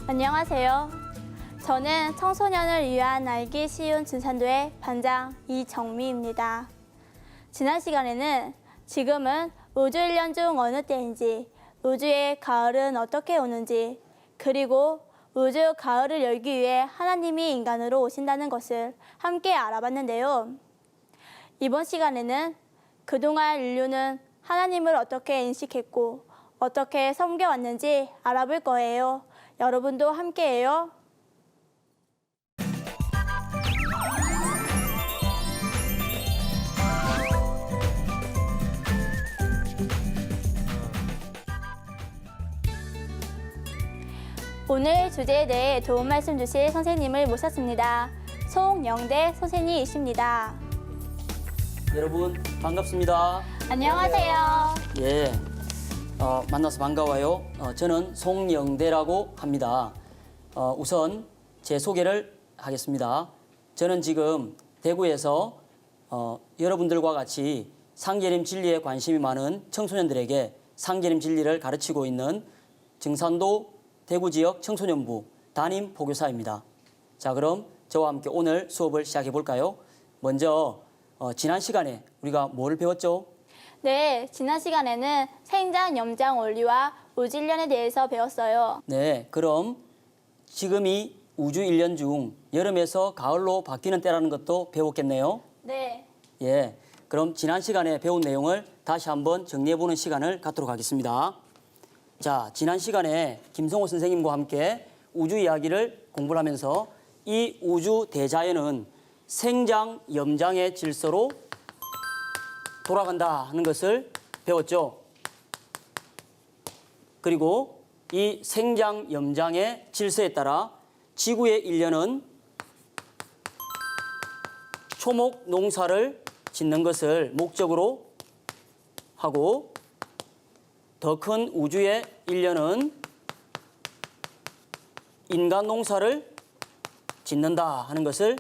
안녕하세요. 저는 청소년을 위한 알기 쉬운 준산도의 반장 이정미입니다. 지난 시간에는 지금은 우주 1년 중 어느 때인지, 우주의 가을은 어떻게 오는지, 그리고 우주 가을을 열기 위해 하나님이 인간으로 오신다는 것을 함께 알아봤는데요. 이번 시간에는 그동안 인류는 하나님을 어떻게 인식했고 어떻게 섬겨왔는지 알아볼 거예요. 여러분도 함께해요. 오늘 주제에 대해 도움 말씀 주실 선생님을 모셨습니다. 송영대 선생님이십니다. 여러분 반갑습니다. 안녕하세요. 예, 만나서 반가워요. 저는 송영대라고 합니다. 우선 제 소개를 하겠습니다. 저는 지금 대구에서 여러분들과 같이 상계림 진리에 관심이 많은 청소년들에게 상계림 진리를 가르치고 있는 증산도 대구 지역 청소년부 담임 보교사입니다. 자, 그럼 저와 함께 오늘 수업을 시작해 볼까요? 먼저 지난 시간에 우리가 뭘 배웠죠? 네, 지난 시간에는 생장, 염장 원리와 우주 1년에 대해서 배웠어요. 네, 그럼 지금이 우주 1년 중 여름에서 가을로 바뀌는 때라는 것도 배웠겠네요. 네. 예, 그럼 지난 시간에 배운 내용을 다시 한번 정리해보는 시간을 갖도록 하겠습니다. 자, 지난 시간에 김성호 선생님과 함께 우주 이야기를 공부를 하면서 이 우주 대자연은 생장, 염장의 질서로 돌아간다 하는 것을 배웠죠. 그리고 이 생장, 염장의 질서에 따라 지구의 일년은 초목 농사를 짓는 것을 목적으로 하고 더 큰 우주의 일년은 인간 농사를 짓는다 하는 것을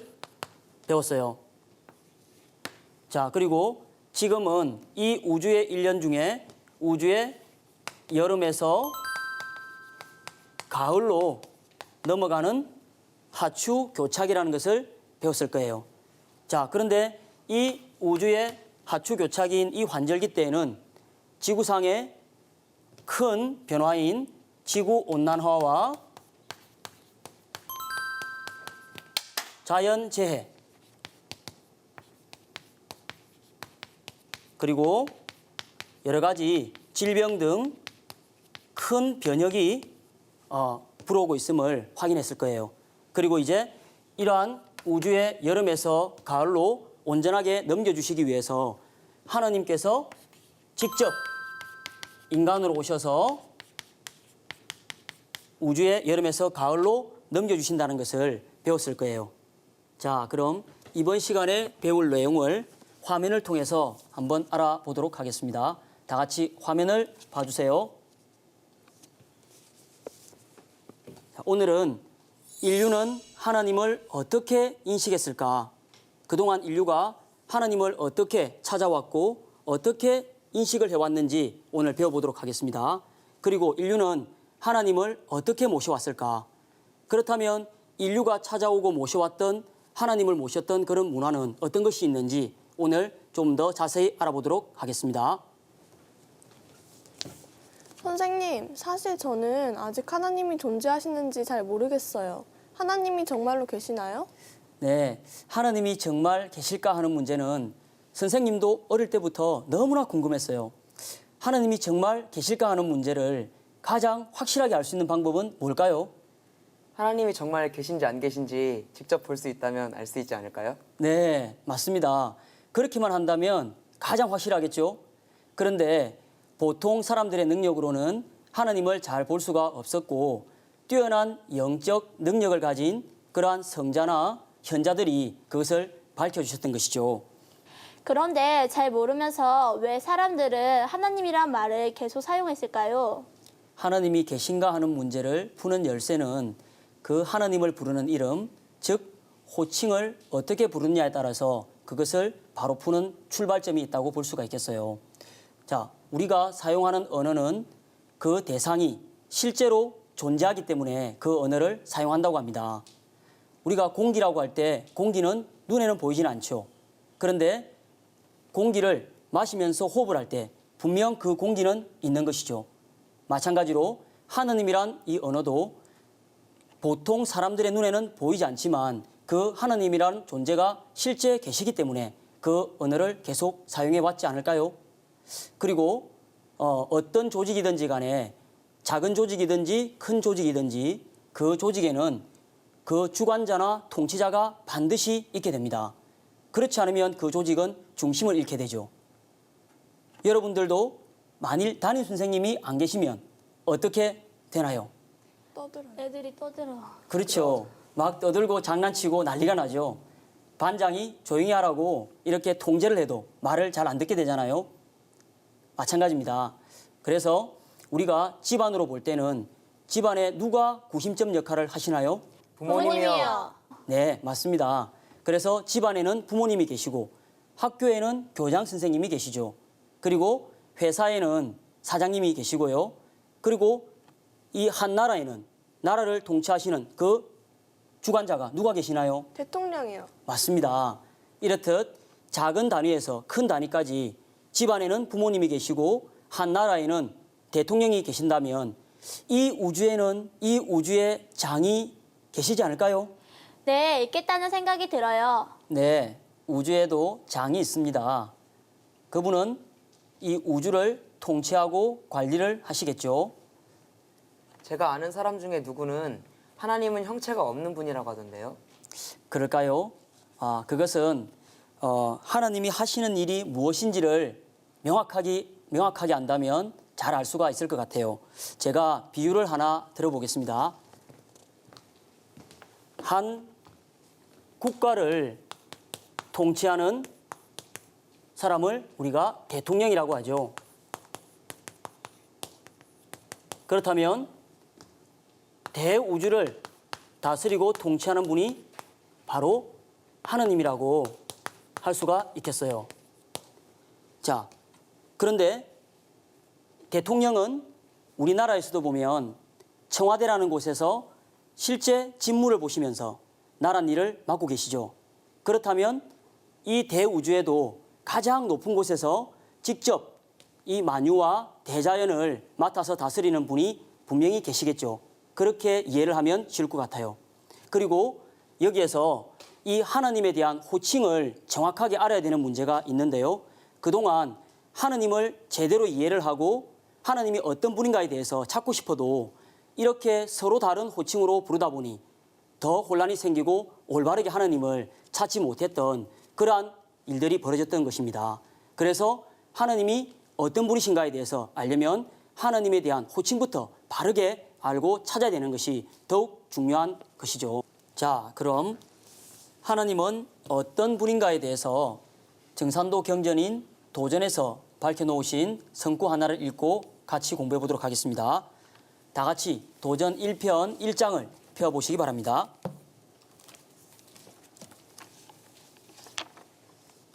배웠어요. 자, 그리고 지금은 이 우주의 1년 중에 우주의 여름에서 가을로 넘어가는 하추 교착이라는 것을 배웠을 거예요. 자, 그런데 이 우주의 하추 교착인 이 환절기 때에는 지구상의 큰 변화인 지구 온난화와 자연재해 그리고 여러 가지 질병 등 큰 변혁이 불어오고 있음을 확인했을 거예요. 그리고 이제 이러한 우주의 여름에서 가을로 온전하게 넘겨주시기 위해서 하나님께서 직접 인간으로 오셔서 우주의 여름에서 가을로 넘겨주신다는 것을 배웠을 거예요. 자, 그럼 이번 시간에 배울 내용을 화면을 통해서 한번 알아보도록 하겠습니다. 다 같이 화면을 봐주세요. 자, 오늘은 인류는 하나님을 어떻게 인식했을까? 그동안 인류가 하나님을 어떻게 찾아왔고 어떻게 인식을 해왔는지 오늘 배워보도록 하겠습니다. 그리고 인류는 하나님을 어떻게 모셔왔을까? 그렇다면 인류가 찾아오고 모셔왔던 하나님을 모셨던 그런 문화는 어떤 것이 있는지 오늘 좀 더 자세히 알아보도록 하겠습니다. 선생님, 사실 저는 아직 하나님이 존재하시는지 잘 모르겠어요. 하나님이 정말로 계시나요? 네, 하나님이 정말 계실까 하는 문제는 선생님도 어릴 때부터 너무나 궁금했어요. 하나님이 정말 계실까 하는 문제를 가장 확실하게 알 수 있는 방법은 뭘까요? 하나님이 정말 계신지 안 계신지 직접 볼 수 있다면 알 수 있지 않을까요? 네, 맞습니다. 그렇게만 한다면 가장 확실하겠죠. 그런데 보통 사람들의 능력으로는 하나님을 잘 볼 수가 없었고 뛰어난 영적 능력을 가진 그러한 성자나 현자들이 그것을 밝혀주셨던 것이죠. 그런데 잘 모르면서 왜 사람들은 하나님이란 말을 계속 사용했을까요? 하나님이 계신가 하는 문제를 푸는 열쇠는 그 하나님을 부르는 이름, 즉 호칭을 어떻게 부르느냐에 따라서 그것을 바로 푸는 출발점이 있다고 볼 수가 있겠어요. 자, 우리가 사용하는 언어는 그 대상이 실제로 존재하기 때문에 그 언어를 사용한다고 합니다. 우리가 공기라고 할 때 공기는 눈에는 보이지는 않죠. 그런데 공기를 마시면서 호흡을 할 때 분명 그 공기는 있는 것이죠. 마찬가지로 하느님이란 이 언어도 보통 사람들의 눈에는 보이지 않지만 그 하느님이라는 존재가 실제 계시기 때문에 그 언어를 계속 사용해 왔지 않을까요? 그리고 어떤 조직이든지 간에 작은 조직이든지 큰 조직이든지 그 조직에는 그 주관자나 통치자가 반드시 있게 됩니다. 그렇지 않으면 그 조직은 중심을 잃게 되죠. 여러분들도 만일 담임 선생님이 안 계시면 어떻게 되나요? 떠들어요. 애들이 떠들어. 그렇죠. 막 떠들고 장난치고 난리가 나죠. 반장이 조용히 하라고 이렇게 통제를 해도 말을 잘 안 듣게 되잖아요. 마찬가지입니다. 그래서 우리가 집안으로 볼 때는 집안에 누가 구심점 역할을 하시나요? 부모님이요. 네, 맞습니다. 그래서 집안에는 부모님이 계시고 학교에는 교장 선생님이 계시죠. 그리고 회사에는 사장님이 계시고요. 그리고 이 한 나라에는 나라를 통치하시는 그 주관자가 누가 계시나요? 대통령이요. 맞습니다. 이렇듯 작은 단위에서 큰 단위까지 집안에는 부모님이 계시고 한 나라에는 대통령이 계신다면 이 우주에는 이 우주의 장이 계시지 않을까요? 네, 있겠다는 생각이 들어요. 네, 우주에도 장이 있습니다. 그분은 이 우주를 통치하고 관리를 하시겠죠. 제가 아는 사람 중에 누구는 하나님은 형체가 없는 분이라고 하던데요. 그럴까요? 그것은 하나님이 하시는 일이 무엇인지를 명확하게 안다면 잘 알 수가 있을 것 같아요. 제가 비유를 하나 들어보겠습니다. 한 국가를 통치하는 사람을 우리가 대통령이라고 하죠. 그렇다면 대우주를 다스리고 통치하는 분이 바로 하느님이라고 할 수가 있겠어요. 자, 그런데 대통령은 우리나라에서도 보면 청와대라는 곳에서 실제 직무를 보시면서 나라 일을 맡고 계시죠. 그렇다면 이 대우주에도 가장 높은 곳에서 직접 이 만유와 대자연을 맡아서 다스리는 분이 분명히 계시겠죠. 그렇게 이해를 하면 쉬울 것 같아요. 그리고 여기에서 이 하나님에 대한 호칭을 정확하게 알아야 되는 문제가 있는데요. 그동안 하나님을 제대로 이해를 하고 하나님이 어떤 분인가에 대해서 찾고 싶어도 이렇게 서로 다른 호칭으로 부르다 보니 더 혼란이 생기고 올바르게 하나님을 찾지 못했던 그러한 일들이 벌어졌던 것입니다. 그래서 하나님이 어떤 분이신가에 대해서 알려면 하나님에 대한 호칭부터 바르게 알고 찾아야 되는 것이 더욱 중요한 것이죠. 자, 그럼 하나님은 어떤 분인가에 대해서 정산도 경전인 도전에서 밝혀놓으신 성구 하나를 읽고 같이 공부해 보도록 하겠습니다. 다 같이 도전 1편 1장을 펴보시기 바랍니다.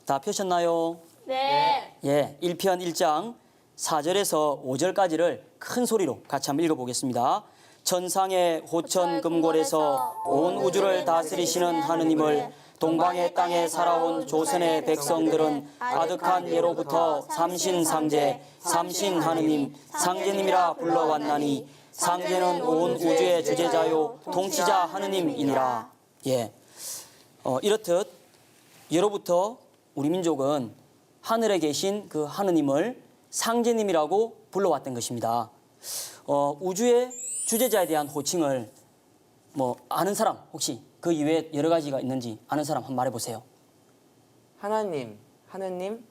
다 펴셨나요? 네. 예, 1편 1장 4절에서 5절까지를 큰 소리로 같이 한번 읽어보겠습니다. 천상의 호천 금골에서 온 우주를 다스리시는 하느님을 동방의 땅에 살아온 조선의 백성들은 가득한 예로부터 삼신상제, 삼신하느님, 상제님이라 불러왔나니 상제는 온 우주의 주재자요 통치자 하느님이니라. 예, 이렇듯 예로부터 우리 민족은 하늘에 계신 그 하느님을 상제님이라고 불러왔던 것입니다. 우주의 주재자에 대한 호칭을 아는 사람 혹시 그 이외에 여러 가지가 있는지 아는 사람 한번 말해보세요. 하나님, 하느님,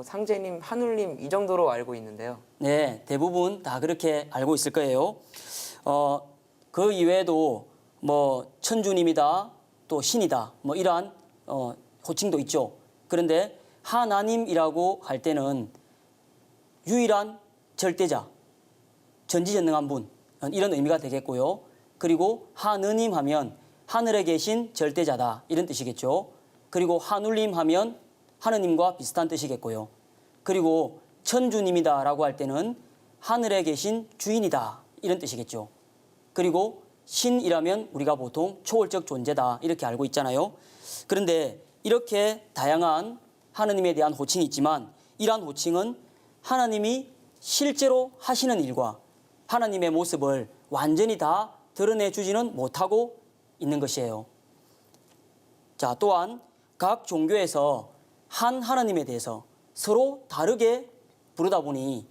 상제님, 하늘님 이 정도로 알고 있는데요. 네, 대부분 다 그렇게 알고 있을 거예요. 그 이외에도 천주님이다, 또 신이다, 이러한 호칭도 있죠. 그런데 하나님이라고 할 때는 유일한 절대자, 전지전능한 분 이런 의미가 되겠고요. 그리고 하느님 하면 하늘에 계신 절대자다 이런 뜻이겠죠. 그리고 하눌님 하면 하느님과 비슷한 뜻이겠고요. 그리고 천주님이다라고 할 때는 하늘에 계신 주인이다 이런 뜻이겠죠. 그리고 신이라면 우리가 보통 초월적 존재다 이렇게 알고 있잖아요. 그런데 이렇게 다양한 하느님에 대한 호칭이 있지만 이러한 호칭은 하나님이 실제로 하시는 일과 하나님의 모습을 완전히 다 드러내주지는 못하고 있는 것이에요. 자, 또한 각 종교에서 한 하나님에 대해서 서로 다르게 부르다 보니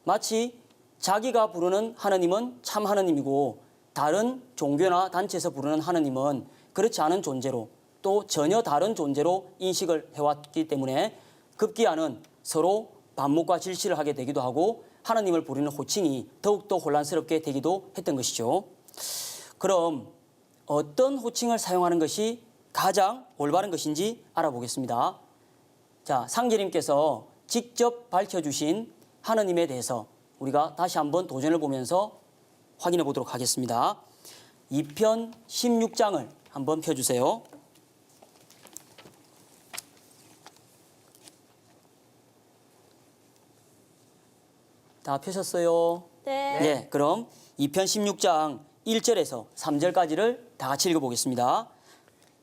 마치 자기가 부르는 하나님은 참 하나님이고 다른 종교나 단체에서 부르는 하나님은 그렇지 않은 존재로 또 전혀 다른 존재로 인식을 해왔기 때문에 급기야는 서로 반목과 질시를 하게 되기도 하고 하나님을 부르는 호칭이 더욱더 혼란스럽게 되기도 했던 것이죠. 그럼 어떤 호칭을 사용하는 것이 가장 올바른 것인지 알아보겠습니다. 자, 상제님께서 직접 밝혀주신 하나님에 대해서 우리가 다시 한번 도전을 보면서 확인해 보도록 하겠습니다. 2편 16장을 한번 펴주세요. 다 펴셨어요? 네. 네, 그럼 2편 16장 1절에서 3절까지를 다 같이 읽어보겠습니다.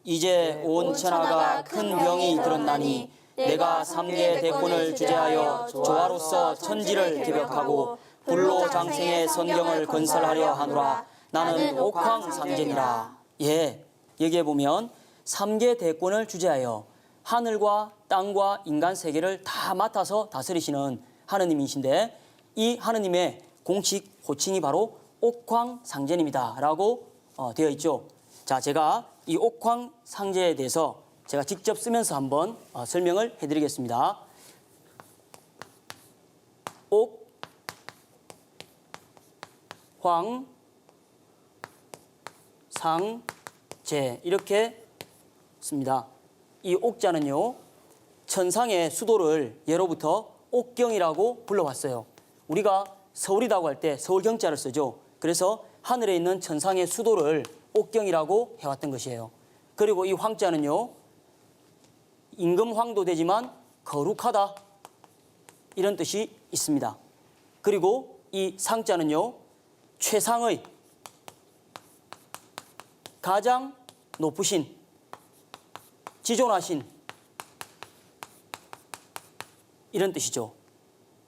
이제 온 천하가 큰 병이 들었나니 내가 삼계 대권을 주재하여 조화로서 천지를 개벽하고 불로 장생의 성경을 건설하려 하노라. 나는 옥황상제니라. 예, 여기에 보면 삼계 대권을 주재하여 하늘과 땅과 인간 세계를 다 맡아서 다스리시는 하느님이신데 이 하느님의 공식 호칭이 바로 옥황상제님이다 라고 되어 있죠. 자, 제가 이 옥황상제에 대해서 제가 직접 쓰면서 한번 설명을 해드리겠습니다. 옥황상제 이렇게 씁니다. 이 옥자는요, 천상의 수도를 예로부터 옥경이라고 불러왔어요. 우리가 서울이라고 할 때 서울경자를 쓰죠. 그래서 하늘에 있는 천상의 수도를 옥경이라고 해왔던 것이에요. 그리고 이 황자는요, 임금황도 되지만 거룩하다 이런 뜻이 있습니다. 그리고 이 상자는요, 최상의 가장 높으신 지존하신 이런 뜻이죠.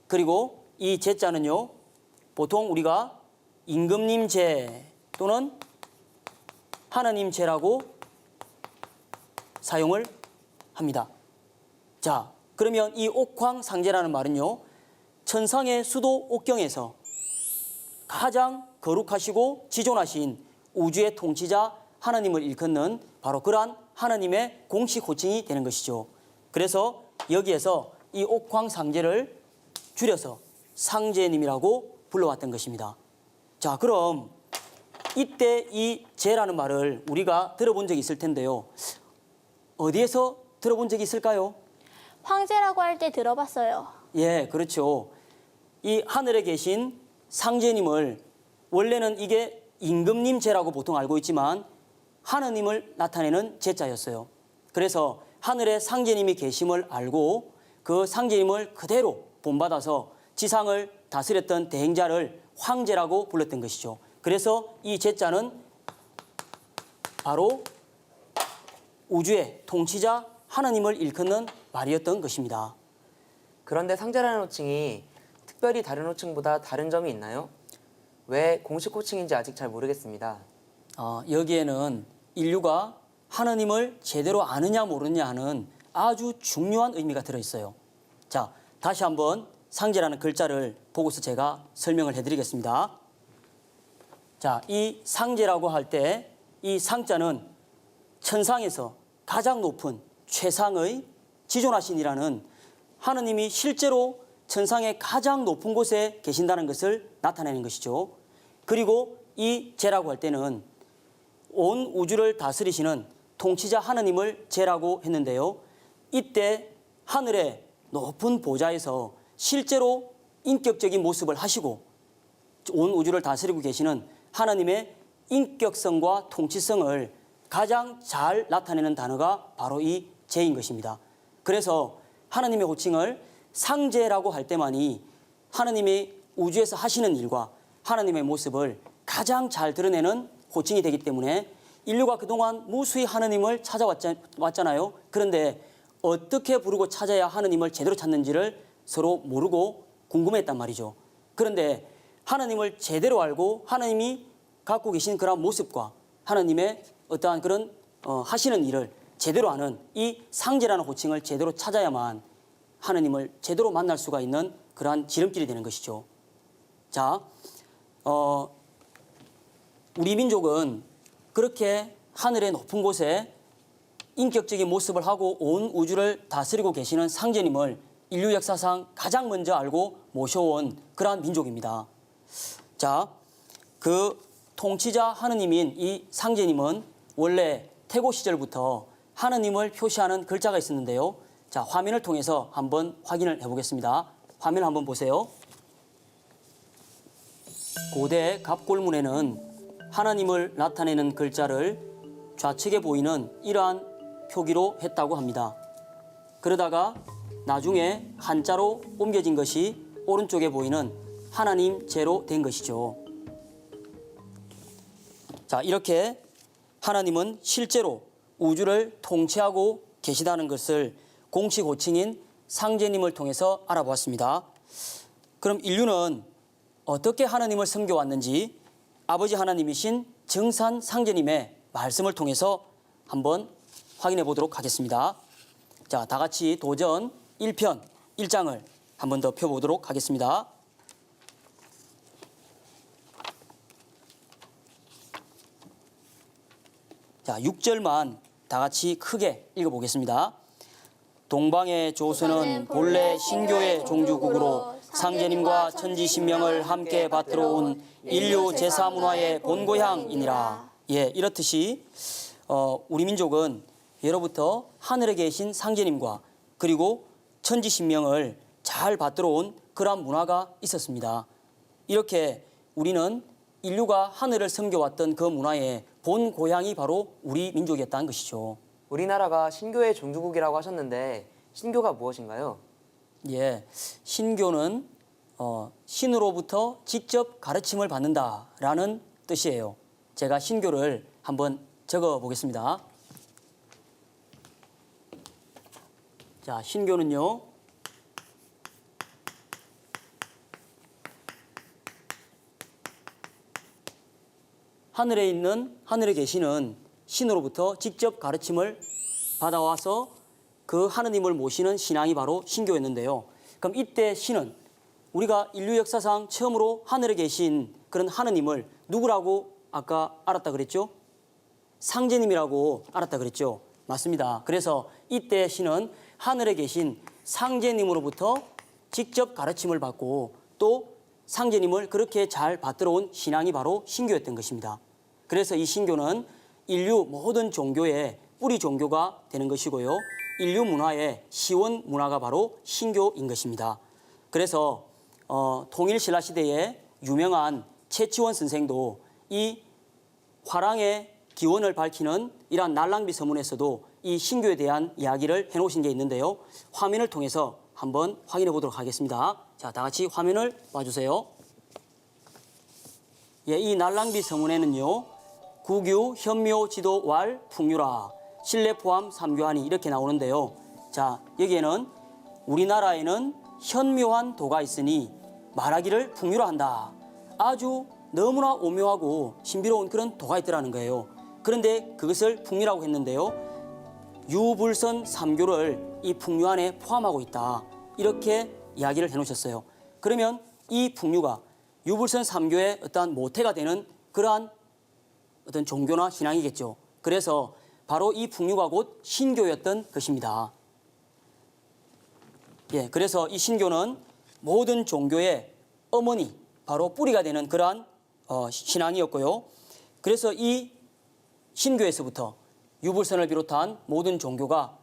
그리고 이 제자는요, 보통 우리가 임금님 제 또는 하나님 제라고 사용을 합니다. 자, 그러면 이 옥황상제라는 말은요, 천상의 수도 옥경에서 가장 거룩하시고 지존하신 우주의 통치자 하나님을 일컫는 바로 그러한 하나님의 공식 호칭이 되는 것이죠. 그래서 여기에서 이 옥황상제를 줄여서 상제님이라고 불러왔던 것입니다. 자, 그럼 이때 이 제라는 말을 우리가 들어본 적이 있을 텐데요. 어디에서 들어본 적이 있을까요? 황제라고 할 때 들어봤어요. 예, 그렇죠. 이 하늘에 계신 상제님을 원래는 이게 임금님 제라고 보통 알고 있지만 하느님을 나타내는 제자였어요. 그래서 하늘에 상제님이 계심을 알고 그 상제님을 그대로 본받아서 지상을 다스렸던 대행자를 황제라고 불렀던 것이죠. 그래서 이 제자는 바로 우주의 통치자 하나님을 일컫는 말이었던 것입니다. 그런데 상제라는 호칭이 특별히 다른 호칭보다 다른 점이 있나요? 왜 공식 호칭인지 아직 잘 모르겠습니다. 여기에는 인류가 하나님을 제대로 아느냐 모르느냐 하는 아주 중요한 의미가 들어있어요. 자, 다시 한번 상제라는 글자를 보고서 제가 설명을 해드리겠습니다. 자, 이 상제라고 할 때 이 상자는 천상에서 가장 높은 최상의 지존하신이라는 하느님이 실제로 천상의 가장 높은 곳에 계신다는 것을 나타내는 것이죠. 그리고 이 제라고 할 때는 온 우주를 다스리시는 통치자 하느님을 제라고 했는데요. 이때 하늘의 높은 보좌에서 실제로 인격적인 모습을 하시고 온 우주를 다스리고 계시는 하나님의 인격성과 통치성을 가장 잘 나타내는 단어가 바로 이 제인 것입니다. 그래서 하나님의 호칭을 상제라고 할 때만이 하나님의 우주에서 하시는 일과 하나님의 모습을 가장 잘 드러내는 호칭이 되기 때문에 인류가 그동안 무수히 하느님을 찾아왔잖아요. 그런데 어떻게 부르고 찾아야 하느님을 제대로 찾는지를 서로 모르고 궁금했단 말이죠. 그런데 하나님을 제대로 알고 하나님이 갖고 계신 그런 모습과 하나님의 어떠한 그런 하시는 일을 제대로 아는 이 상제라는 호칭을 제대로 찾아야만 하나님을 제대로 만날 수가 있는 그러한 지름길이 되는 것이죠. 자, 우리 민족은 그렇게 하늘의 높은 곳에 인격적인 모습을 하고 온 우주를 다스리고 계시는 상제님을 인류 역사상 가장 먼저 알고 모셔온 그러한 민족입니다. 자, 그 통치자 하느님인 이 상제님은 원래 태고 시절부터 하느님을 표시하는 글자가 있었는데요. 자, 화면을 통해서 한번 확인을 해보겠습니다. 화면 한번 보세요. 고대 갑골문에는 하나님을 나타내는 글자를 좌측에 보이는 이러한 표기로 했다고 합니다. 그러다가 나중에 한자로 옮겨진 것이 오른쪽에 보이는 하나님 제로 된 것이죠. 자, 이렇게 하나님은 실제로 우주를 통치하고 계시다는 것을 공식 호칭인 상제님을 통해서 알아보았습니다. 그럼 인류는 어떻게 하나님을 섬겨왔는지 아버지 하나님이신 정산 상제님의 말씀을 통해서 한번 확인해 보도록 하겠습니다. 자, 다 같이 도전 1편 1장을 한번 더 펴보도록 하겠습니다. 자, 6절만 다 같이 크게 읽어보겠습니다. 동방의 조선은 본래 신교의 종주국으로 상제님과 천지신명을 함께 받들어 온 인류 제사문화의 본고향이니라. 예, 이렇듯이 우리 민족은 예로부터 하늘에 계신 상제님과 그리고 천지신명을 잘 받들어 온 그러한 문화가 있었습니다. 이렇게 우리는 인류가 하늘을 섬겨왔던 그 문화의 본 고향이 바로 우리 민족이었다는 것이죠. 우리나라가 신교의 종주국이라고 하셨는데 신교가 무엇인가요? 예, 신교는 신으로부터 직접 가르침을 받는다라는 뜻이에요. 제가 신교를 한번 적어 보겠습니다. 자, 신교는요, 하늘에 계시는 신으로부터 직접 가르침을 받아와서 그 하느님을 모시는 신앙이 바로 신교였는데요. 그럼 이때 신은 우리가 인류 역사상 처음으로 하늘에 계신 그런 하느님을 누구라고 아까 알았다 그랬죠? 상제님이라고 알았다 그랬죠? 맞습니다. 그래서 이때 신은 하늘에 계신 상제님으로부터 직접 가르침을 받고 또 상제님을 그렇게 잘 받들어 온 신앙이 바로 신교였던 것입니다. 그래서 이 신교는 인류 모든 종교의 뿌리 종교가 되는 것이고요. 인류 문화의 시원 문화가 바로 신교인 것입니다. 그래서 통일신라 시대에 유명한 최치원 선생도 이 화랑의 기원을 밝히는 이러한 날랑비 서문에서도 이 신교에 대한 이야기를 해놓으신 게 있는데요. 화면을 통해서 한번 확인해 보도록 하겠습니다. 자, 다 같이 화면을 봐주세요. 예, 이 날랑비 서문에는요, 구규, 현묘, 지도, 왈, 풍유라, 신례 포함 삼교하니 이렇게 나오는데요. 자, 여기에는 우리나라에는 현묘한 도가 있으니 말하기를 풍유라 한다. 아주 너무나 오묘하고 신비로운 그런 도가 있더라는 거예요. 그런데 그것을 풍유라고 했는데요. 유불선 삼교를 이 풍류 안에 포함하고 있다. 이렇게 이야기를 해놓으셨어요. 그러면 이 풍류가 유불선 삼교의 어떠한 모태가 되는 그러한 어떤 종교나 신앙이겠죠. 그래서 바로 이 풍류가 곧 신교였던 것입니다. 예, 그래서 이 신교는 모든 종교의 어머니, 바로 뿌리가 되는 그러한 신앙이었고요. 그래서 이 신교에서부터 유불선을 비롯한 모든 종교가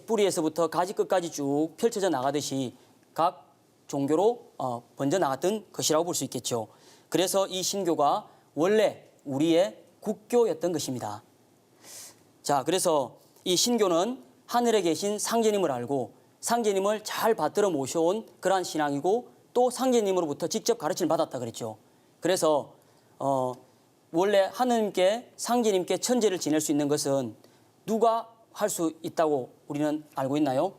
뿌리에서부터 가지 끝까지 쭉 펼쳐져 나가듯이 각 종교로 번져 나갔던 것이라고 볼 수 있겠죠. 그래서 이 신교가 원래 우리의 국교였던 것입니다. 자, 그래서 이 신교는 하늘에 계신 상제님을 알고 상제님을 잘 받들어 모셔온 그러한 신앙이고 또 상제님으로부터 직접 가르침을 받았다 그랬죠. 그래서 원래 하느님께 상제님께 천제를 지낼 수 있는 것은 누가 할 수 있다고 우리는 알고 있나요?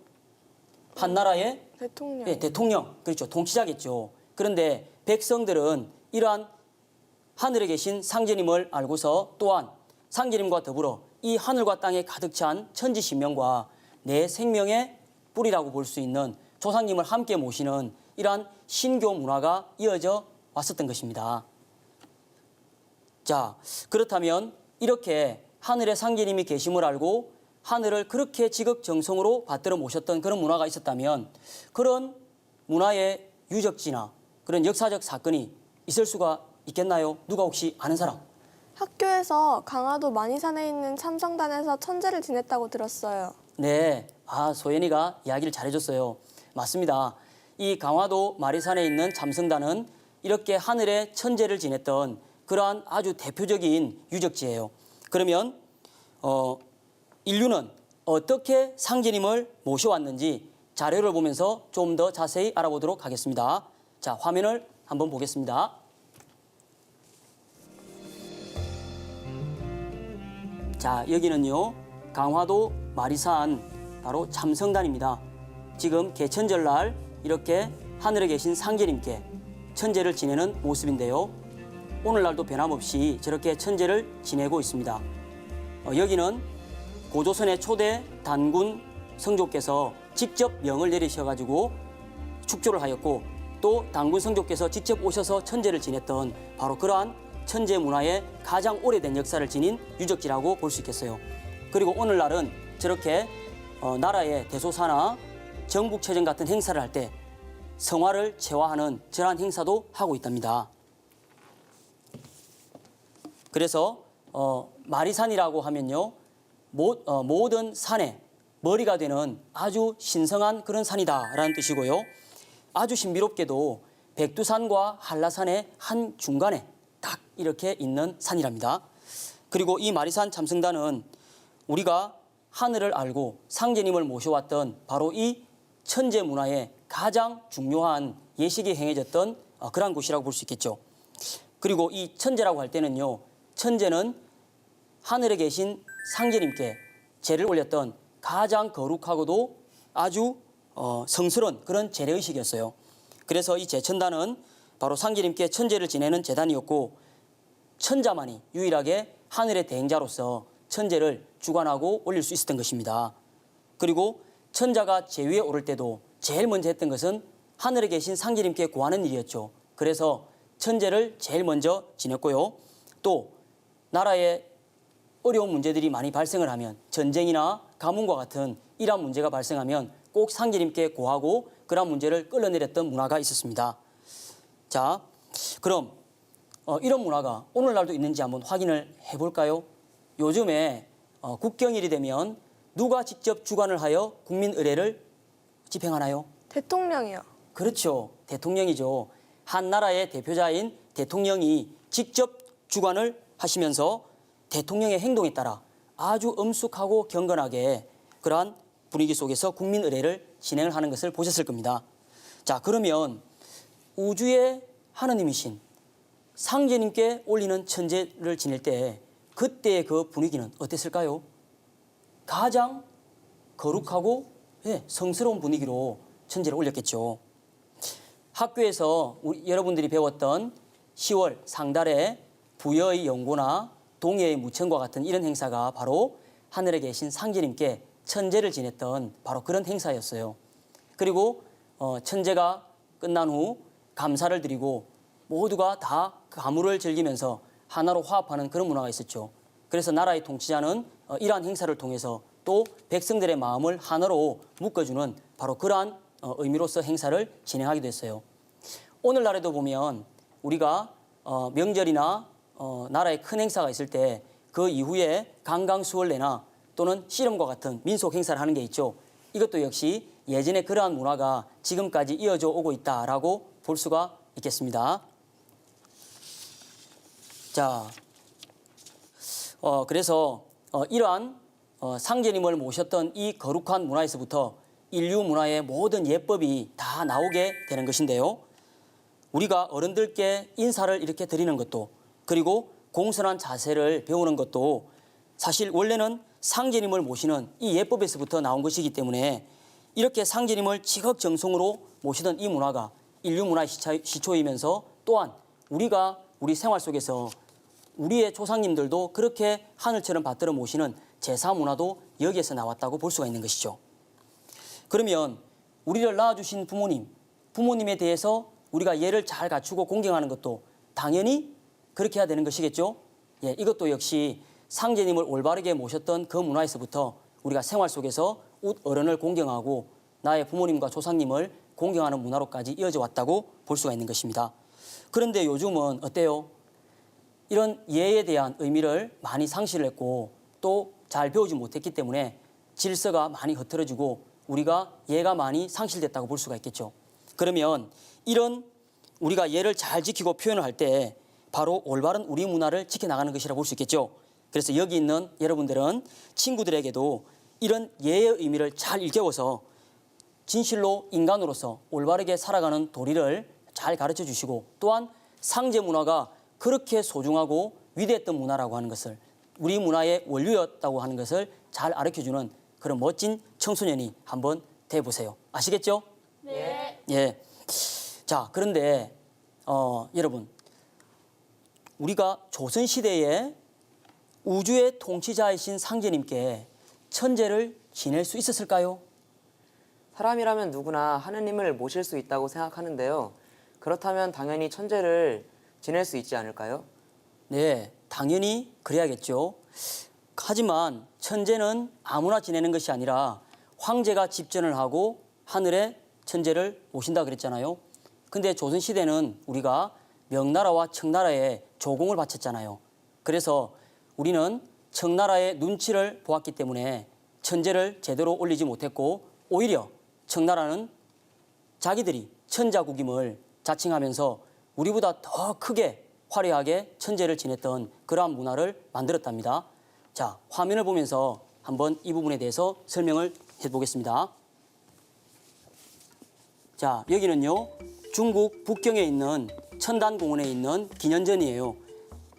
한 나라의 대통령. 네, 대통령, 그렇죠. 통치자겠죠. 그런데 백성들은 이러한 하늘에 계신 상제님을 알고서 또한 상제님과 더불어 이 하늘과 땅에 가득 찬 천지신명과 내 생명의 뿌리라고 볼 수 있는 조상님을 함께 모시는 이러한 신교 문화가 이어져 왔었던 것입니다. 자, 그렇다면 이렇게 하늘에 상제님이 계심을 알고 하늘을 그렇게 지극정성으로 받들어 모셨던 그런 문화가 있었다면 그런 문화의 유적지나 그런 역사적 사건이 있을 수가 있겠나요? 누가 혹시 아는 사람? 학교에서 강화도 마니산에 있는 참성단에서 천제를 지냈다고 들었어요. 네, 소연이가 이야기를 잘해줬어요. 맞습니다. 이 강화도 마리산에 있는 참성단은 이렇게 하늘에 천제를 지냈던 그러한 아주 대표적인 유적지예요. 그러면 인류는 어떻게 상제님을 모셔왔는지 자료를 보면서 좀 더 자세히 알아보도록 하겠습니다. 자, 화면을 한번 보겠습니다. 자, 여기는요, 강화도 마리산 바로 참성단입니다. 지금 개천절날 이렇게 하늘에 계신 상제님께 천제를 지내는 모습인데요. 오늘날도 변함없이 저렇게 천제를 지내고 있습니다. 여기는 고조선의 초대 단군 성조께서 직접 명을 내리셔가지고 축조를 하였고 또 단군 성조께서 직접 오셔서 천제를 지냈던 바로 그러한 천제 문화의 가장 오래된 역사를 지닌 유적지라고 볼 수 있겠어요. 그리고 오늘날은 저렇게 나라의 대소사나 정국체전 같은 행사를 할 때 성화를 체화하는 저러한 행사도 하고 있답니다. 그래서 마리산이라고 하면요, 모든 산의 머리가 되는 아주 신성한 그런 산이다라는 뜻이고요. 아주 신비롭게도 백두산과 한라산의 한 중간에 딱 이렇게 있는 산이랍니다. 그리고 이 마리산 참성단은 우리가 하늘을 알고 상제님을 모셔왔던 바로 이 천제 문화의 가장 중요한 예식이 행해졌던 그러한 곳이라고 볼 수 있겠죠. 그리고 이 천제라고 할 때는요, 천제는 하늘에 계신 상제님께 제를 올렸던 가장 거룩하고도 아주 성스러운 그런 제례의식이었어요. 그래서 이 제천단은 바로 상제님께 천제를 지내는 제단이었고 천자만이 유일하게 하늘의 대행자로서 천제를 주관하고 올릴 수 있었던 것입니다. 그리고 천자가 제위에 오를 때도 제일 먼저 했던 것은 하늘에 계신 상제님께 고하는 일이었죠. 그래서 천제를 제일 먼저 지냈고요. 또 나라의 어려운 문제들이 많이 발생을 하면 전쟁이나 가뭄과 같은 이러한 문제가 발생하면 꼭 상제님께 고하고 그러한 문제를 끌어내렸던 문화가 있었습니다. 자, 그럼 이런 문화가 오늘날도 있는지 한번 확인을 해볼까요? 요즘에 국경일이 되면 누가 직접 주관을 하여 국민 의례를 집행하나요? 대통령이요. 그렇죠. 대통령이죠. 한 나라의 대표자인 대통령이 직접 주관을 하시면서 대통령의 행동에 따라 아주 엄숙하고 경건하게 그러한 분위기 속에서 국민 의례를 진행을 하는 것을 보셨을 겁니다. 자, 그러면 우주의 하느님이신 상제님께 올리는 천제를 지낼 때 그때의 그 분위기는 어땠을까요? 가장 거룩하고 성스러운 분위기로 천제를 올렸겠죠. 학교에서 여러분들이 배웠던 10월 상달에 부여의 영고나 동해의 무천과 같은 이런 행사가 바로 하늘에 계신 상제님께 천제를 지냈던 바로 그런 행사였어요. 그리고 천제가 끝난 후 감사를 드리고 모두가 다 가물을 즐기면서 하나로 화합하는 그런 문화가 있었죠. 그래서 나라의 통치자는 이러한 행사를 통해서 또 백성들의 마음을 하나로 묶어주는 바로 그러한 의미로서 행사를 진행하기도 했어요. 오늘날에도 보면 우리가 명절이나 나라의 큰 행사가 있을 때 그 이후에 강강수월래나 또는 씨름과 같은 민속 행사를 하는 게 있죠. 이것도 역시 예전에 그러한 문화가 지금까지 이어져 오고 있다라고 볼 수가 있겠습니다. 자, 그래서 이러한 상제님을 모셨던 이 거룩한 문화에서부터 인류 문화의 모든 예법이 다 나오게 되는 것인데요. 우리가 어른들께 인사를 이렇게 드리는 것도 그리고 공손한 자세를 배우는 것도 사실 원래는 상제님을 모시는 이 예법에서부터 나온 것이기 때문에 이렇게 상제님을 지극정성으로 모시던 이 문화가 인류 문화의 시초이면서 또한 우리가 우리 생활 속에서 우리의 조상님들도 그렇게 하늘처럼 받들어 모시는 제사 문화도 여기에서 나왔다고 볼 수가 있는 것이죠. 그러면 우리를 낳아주신 부모님에 대해서 우리가 예를 잘 갖추고 공경하는 것도 당연히 그렇게 해야 되는 것이겠죠. 예, 이것도 역시 상제님을 올바르게 모셨던 그 문화에서부터 우리가 생활 속에서 어른을 공경하고 나의 부모님과 조상님을 공경하는 문화로까지 이어져 왔다고 볼 수가 있는 것입니다. 그런데 요즘은 어때요? 이런 예에 대한 의미를 많이 상실을 했고 또 잘 배우지 못했기 때문에 질서가 많이 흐트러지고 우리가 예가 많이 상실됐다고 볼 수가 있겠죠. 그러면 이런 우리가 예를 잘 지키고 표현을 할 때 바로 올바른 우리 문화를 지켜나가는 것이라고 볼 수 있겠죠. 그래서 여기 있는 여러분들은 친구들에게도 이런 예의 의미를 잘 일깨워서 진실로 인간으로서 올바르게 살아가는 도리를 잘 가르쳐 주시고 또한 상제 문화가 그렇게 소중하고 위대했던 문화라고 하는 것을 우리 문화의 원류였다고 하는 것을 잘 가르쳐주는 그런 멋진 청소년이 한번 돼보세요. 아시겠죠? 네. 예. 자, 그런데 여러분 우리가 조선시대에 우주의 통치자이신 상제님께 천제를 지낼 수 있었을까요? 사람이라면 누구나 하느님을 모실 수 있다고 생각하는데요. 그렇다면 당연히 천제를 지낼 수 있지 않을까요? 네, 당연히 그래야겠죠. 하지만 천제는 아무나 지내는 것이 아니라 황제가 집전을 하고 하늘에 천제를 모신다 그랬잖아요. 근데 조선시대는 우리가 명나라와 청나라에 조공을 바쳤잖아요. 그래서 우리는 청나라의 눈치를 보았기 때문에 천제를 제대로 올리지 못했고 오히려 청나라는 자기들이 천자국임을 자칭하면서 우리보다 더 크게 화려하게 천제를 지냈던 그러한 문화를 만들었답니다. 자, 화면을 보면서 한번 이 부분에 대해서 설명을 해보겠습니다. 자, 여기는요 중국 북경에 있는 천단공원에 있는 기년전이에요.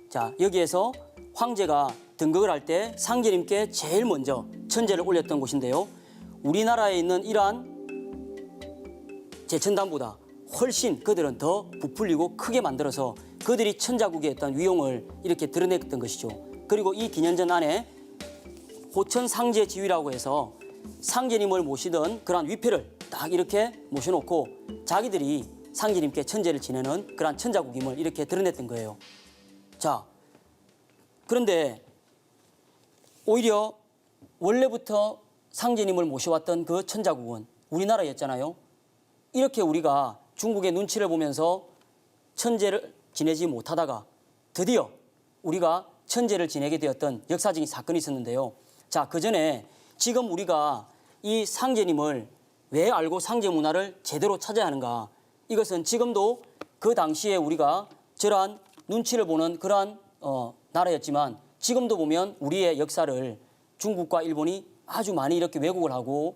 자, 여기에서 황제가 등극을 할 때 상제님께 제일 먼저 천제를 올렸던 곳인데요. 우리나라에 있는 이러한 제천단보다 훨씬 그들은 더 부풀리고 크게 만들어서 그들이 천자국의 어떤 위용을 이렇게 드러냈던 것이죠. 그리고 이 기년전 안에 호천상제지위라고 해서 상제님을 모시던 그러한 위패를 딱 이렇게 모셔놓고 자기들이 상제님께 천제를 지내는 그러한 천자국임을 이렇게 드러냈던 거예요. 자, 그런데 오히려 원래부터 상제님을 모셔왔던 그 천자국은 우리나라였잖아요. 이렇게 우리가 중국의 눈치를 보면서 천제를 지내지 못하다가 드디어 우리가 천제를 지내게 되었던 역사적인 사건이 있었는데요. 자, 그 전에 지금 우리가 이 상제님을 왜 알고 상제 문화를 제대로 찾아야 하는가? 이것은 지금도 그 당시에 우리가 저러한 눈치를 보는 그러한 나라였지만 지금도 보면 우리의 역사를 중국과 일본이 아주 많이 이렇게 왜곡을 하고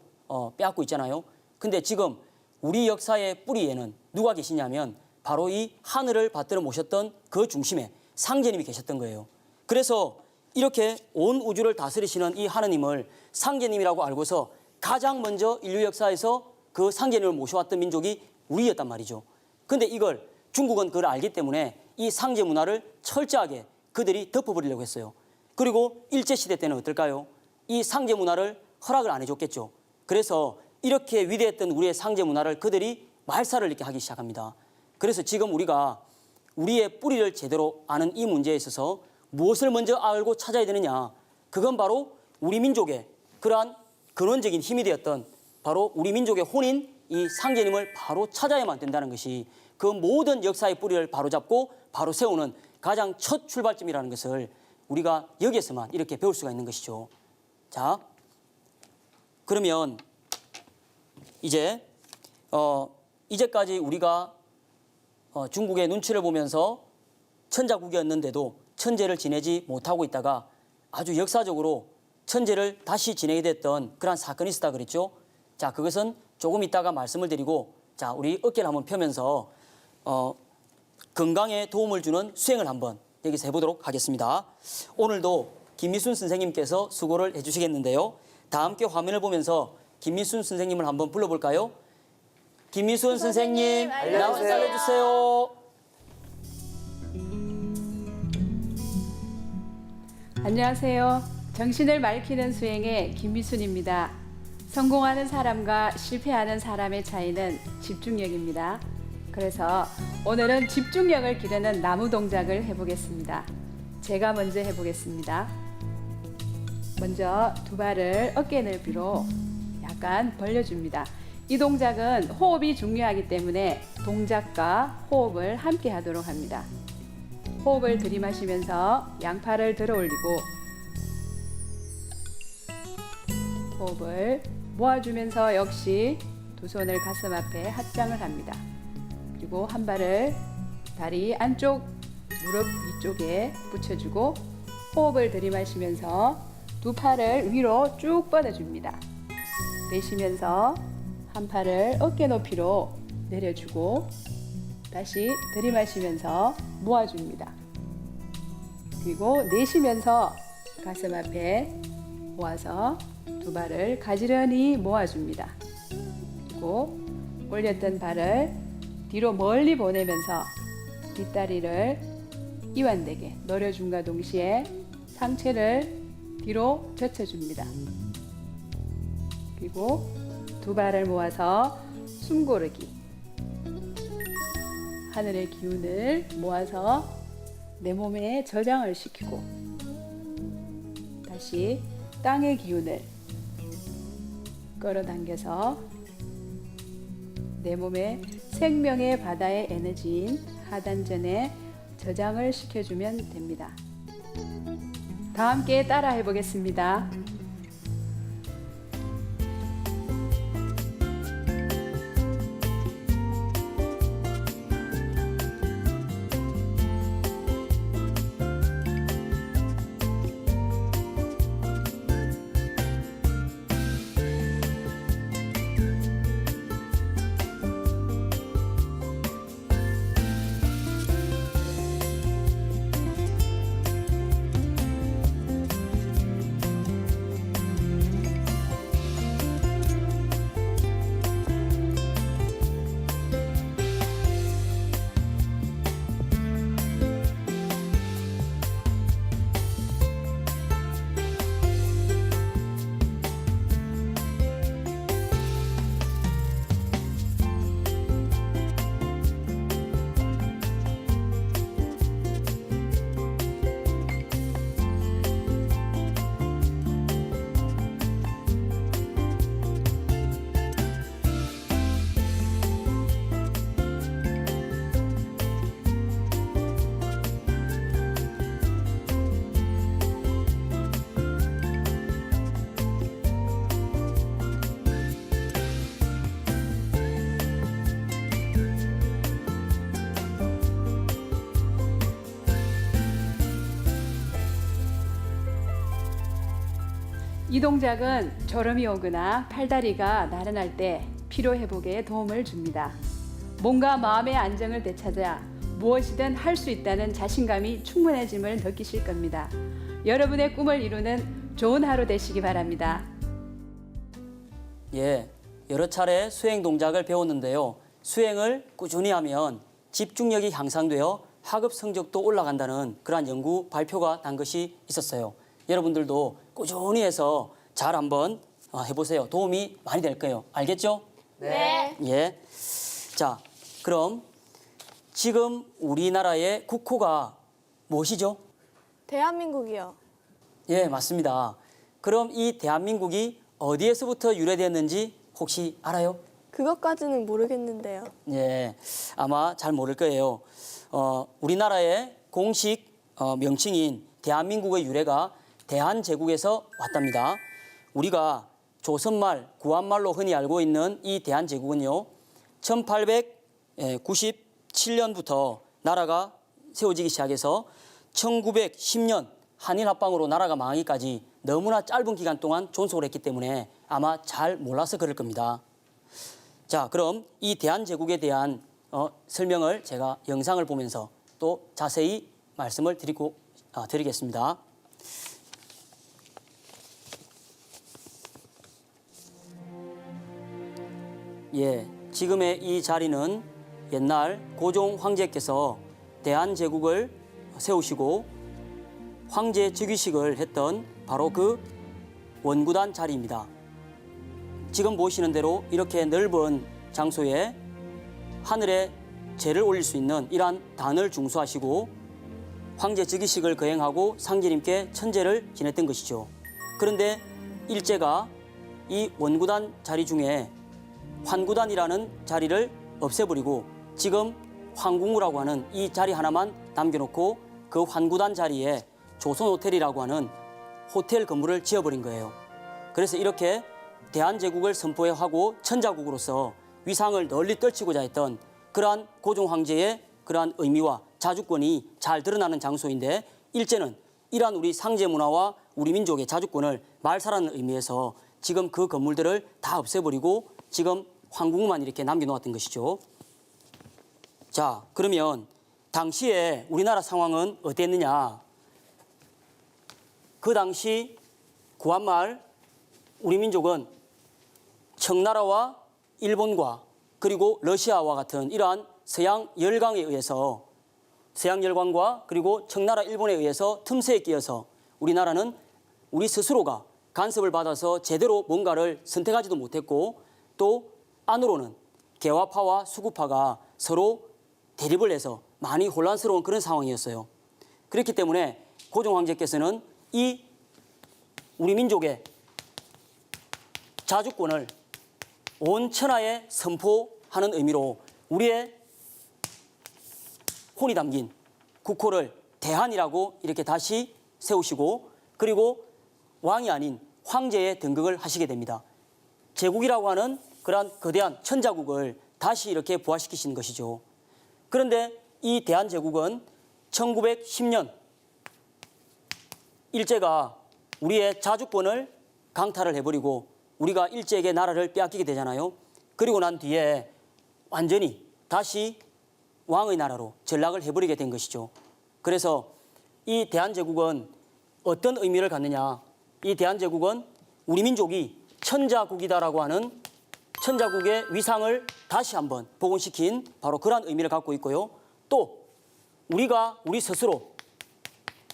빼앗고 있잖아요. 근데 지금 우리 역사의 뿌리에는 누가 계시냐면 바로 이 하늘을 받들어 모셨던 그 중심에 상제님이 계셨던 거예요. 그래서 이렇게 온 우주를 다스리시는 이 하느님을 상제님이라고 알고서 가장 먼저 인류 역사에서 그 상제님을 모셔왔던 민족이 우리였단 말이죠. 근데 이걸 중국은 그걸 알기 때문에 이 상제 문화를 철저하게 그들이 덮어버리려고 했어요. 그리고 일제시대 때는 어떨까요? 이 상제 문화를 허락을 안 해줬겠죠. 그래서 이렇게 위대했던 우리의 상제 문화를 그들이 말살을 이렇게 하기 시작합니다. 그래서 지금 우리가 우리의 뿌리를 제대로 아는 이 문제에 있어서 무엇을 먼저 알고 찾아야 되느냐? 그건 바로 우리 민족의 그러한 근원적인 힘이 되었던 바로 우리 민족의 혼인 이 상제님을 바로 찾아야만 된다는 것이 그 모든 역사의 뿌리를 바로잡고 바로 세우는 가장 첫 출발점이라는 것을 우리가 여기에서만 이렇게 배울 수가 있는 것이죠. 자, 그러면 이제까지 우리가 중국의 눈치를 보면서 천자국이었는데도 천제를 지내지 못하고 있다가 아주 역사적으로 천제를 다시 지내게 됐던 그런 사건이 있었다 그랬죠. 자, 그것은 조금 이따가 말씀을 드리고 자, 우리 어깨를 한번 펴면서 건강에 도움을 주는 수행을 한번 여기서 해보도록 하겠습니다. 오늘도 김미순 선생님께서 수고를 해주시겠는데요. 다 함께 화면을 보면서 김미순 선생님을 한번 불러볼까요? 김미순 선생님, 나와서 알려주세요. 안녕하세요. 정신을 맑히는 수행의 김미순입니다. 성공하는 사람과 실패하는 사람의 차이는 집중력입니다. 그래서 오늘은 집중력을 기르는 나무 동작을 해보겠습니다. 제가 먼저 해보겠습니다. 먼저 두 발을 어깨 넓이로 약간 벌려줍니다. 이 동작은 호흡이 중요하기 때문에 동작과 호흡을 함께 하도록 합니다. 호흡을 들이마시면서 양팔을 들어 올리고 호흡을 모아주면서 역시 두 손을 가슴 앞에 합장을 합니다. 그리고 한 발을 다리 안쪽 무릎 위쪽에 붙여주고 호흡을 들이마시면서 두 팔을 위로 쭉 뻗어줍니다. 내쉬면서 한 팔을 어깨 높이로 내려주고 다시 들이마시면서 모아줍니다. 그리고 내쉬면서 가슴 앞에 모아서 두 발을 가지런히 모아줍니다. 그리고 올렸던 발을 뒤로 멀리 보내면서 뒷다리를 이완되게 노려줌과 동시에 상체를 뒤로 젖혀줍니다. 그리고 두 발을 모아서 숨 고르기. 하늘의 기운을 모아서 내 몸에 저장을 시키고 다시 땅의 기운을 끌어당겨서 내 몸에 생명의 바다의 에너지인 하단전에 저장을 시켜주면 됩니다. 다 함께 따라 해보겠습니다. 이 동작은 졸음이 오거나 팔다리가 나른할 때 피로 회복에 도움을 줍니다. 몸과 마음의 안정을 되찾아 무엇이든 할 수 있다는 자신감이 충만해짐을 느끼실 겁니다. 여러분의 꿈을 이루는 좋은 하루 되시기 바랍니다. 예, 여러 차례 수행 동작을 배웠는데요. 수행을 꾸준히 하면 집중력이 향상되어 학업 성적도 올라간다는 그러한 연구 발표가 난 것이 있었어요. 여러분들도 꾸준히 해서 잘 한번 해보세요. 도움이 많이 될 거예요. 알겠죠? 네. 예. 자, 그럼 지금 우리나라의 국호가 무엇이죠? 대한민국이요. 예, 맞습니다. 그럼 이 대한민국이 어디에서부터 유래되었는지 혹시 알아요? 그것까지는 모르겠는데요. 예, 아마 잘 모를 거예요. 우리나라의 공식 명칭인 대한민국의 유래가 대한제국에서 왔답니다. 우리가 조선말, 구한말로 흔히 알고 있는 이 대한제국은요, 1897년부터 나라가 세워지기 시작해서 1910년 한일합방으로 나라가 망하기까지 너무나 짧은 기간 동안 존속을 했기 때문에 아마 잘 몰라서 그럴 겁니다. 자, 그럼 이 대한제국에 대한 설명을 제가 영상을 보면서 또 자세히 말씀을 드리겠습니다. 예, 지금의 이 자리는 옛날 고종 황제께서 대한제국을 세우시고 황제 즉위식을 했던 바로 그 원구단 자리입니다. 지금 보시는 대로 이렇게 넓은 장소에 하늘에 제를 올릴 수 있는 이러한 단을 중수하시고 황제 즉위식을 거행하고 상제님께 천제를 지냈던 것이죠. 그런데 일제가 이 원구단 자리 중에 환구단이라는 자리를 없애버리고 지금 황궁우라고 하는 이 자리 하나만 남겨놓고 그 환구단 자리에 조선호텔이라고 하는 호텔 건물을 지어버린 거예요. 그래서 이렇게 대한제국을 선포하고 천자국으로서 위상을 널리 떨치고자 했던 그러한 고종 황제의 그러한 의미와 자주권이 잘 드러나는 장소인데 일제는 이러한 우리 상제 문화와 우리 민족의 자주권을 말살하는 의미에서 지금 그 건물들을 다 없애버리고 지금 황궁만 이렇게 남겨놓았던 것이죠. 자, 그러면 당시에 우리나라 상황은 어땠느냐? 그 당시 구한말 우리 민족은 청나라와 일본과 그리고 러시아와 같은 이러한 서양 열강에 의해서 서양 열강과 그리고 청나라 일본에 의해서 틈새에 끼어서 우리나라는 우리 스스로가 간섭을 받아서 제대로 뭔가를 선택하지도 못했고 또 안으로는 개화파와 수구파가 서로 대립을 해서 많이 혼란스러운 그런 상황이었어요. 그렇기 때문에 고종 황제께서는 이 우리 민족의 자주권을 온 천하에 선포하는 의미로 우리의 혼이 담긴 국호를 대한이라고 이렇게 다시 세우시고 그리고 왕이 아닌 황제의 등극을 하시게 됩니다. 제국이라고 하는 그러한 거대한 천자국을 다시 이렇게 부활시키신 것이죠. 그런데 이 대한제국은 1910년 일제가 우리의 자주권을 강탈을 해버리고 우리가 일제에게 나라를 빼앗기게 되잖아요. 그리고 난 뒤에 완전히 다시 왕의 나라로 전락을 해버리게 된 것이죠. 그래서 이 대한제국은 어떤 의미를 갖느냐. 이 대한제국은 우리 민족이 천자국이다라고 하는 천자국의 위상을 다시 한번 복원시킨 바로 그러한 의미를 갖고 있고요. 또 우리가 우리 스스로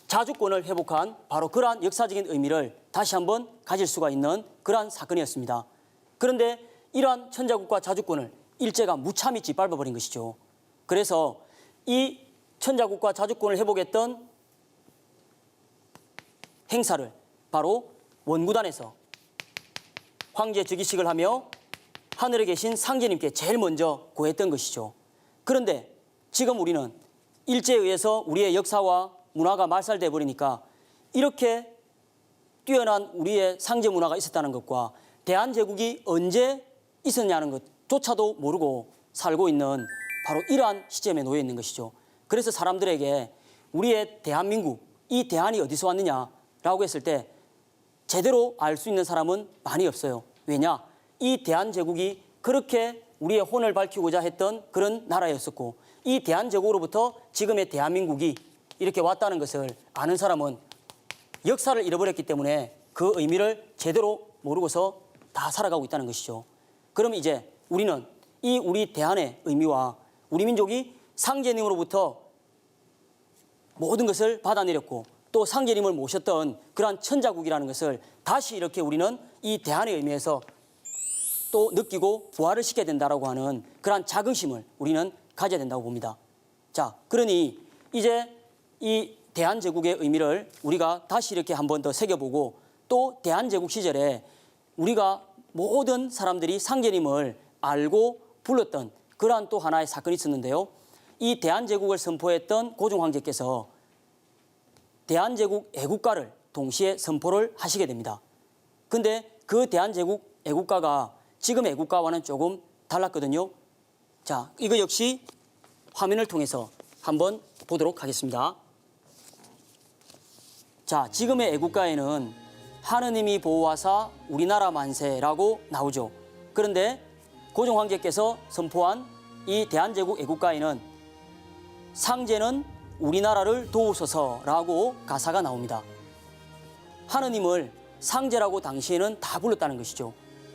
자주권을 회복한 바로 그러한 역사적인 의미를 다시 한번 가질 수가 있는 그러한 사건이었습니다. 그런데 이러한 천자국과 자주권을 일제가 무참히 짓밟아버린 것이죠. 그래서 이 천자국과 자주권을 회복했던 행사를 바로 원구단에서 황제 즉위식을 하며 하늘에 계신 상제님께 제일 먼저 고했던 것이죠. 그런데 지금 우리는 일제에 의해서 우리의 역사와 문화가 말살돼 버리니까 이렇게 뛰어난 우리의 상제 문화가 있었다는 것과 대한제국이 언제 있었냐는 것조차도 모르고 살고 있는 바로 이러한 시점에 놓여 있는 것이죠. 그래서 사람들에게 우리의 대한민국, 이 대한이 어디서 왔느냐라고 했을 때 제대로 알 수 있는 사람은 많이 없어요. 왜냐? 이 대한제국이 그렇게 우리의 혼을 밝히고자 했던 그런 나라였었고 이 대한제국으로부터 지금의 대한민국이 이렇게 왔다는 것을 아는 사람은 역사를 잃어버렸기 때문에 그 의미를 제대로 모르고서 다 살아가고 있다는 것이죠. 그럼 이제 우리는 이 우리 대한의 의미와 우리 민족이 상제님으로부터 모든 것을 받아내렸고 또 상제님을 모셨던 그러한 천자국이라는 것을 다시 이렇게 우리는 이 대한의 의미에서 또 느끼고 부활을 시켜야 된다라고 하는 그러한 자긍심을 우리는 가져야 된다고 봅니다. 자, 그러니 이제 이 대한제국의 의미를 우리가 다시 이렇게 한 번 더 새겨보고 또 대한제국 시절에 우리가 모든 사람들이 상제님을 알고 불렀던 그러한 또 하나의 사건이 있었는데요. 이 대한제국을 선포했던 고종 황제께서 대한제국 애국가를 동시에 선포를 하시게 됩니다. 근데 그 대한제국 애국가가 지금 애국가와는 조금 달랐거든요. 자, 이거 역시 화면을 통해서 한번 보도록 하겠습니다. 자, 지금의 애국가에는 하느님이 보호하사 우리나라 만세라고 나오죠. 그런데 고종 황제께서 선포한 이 대한제국 애국가에는 상제는 우리나라를 도우소서라고 가사가 나옵니다. 하느님을 상제라고 당시에는 다 불렀다는 것이죠.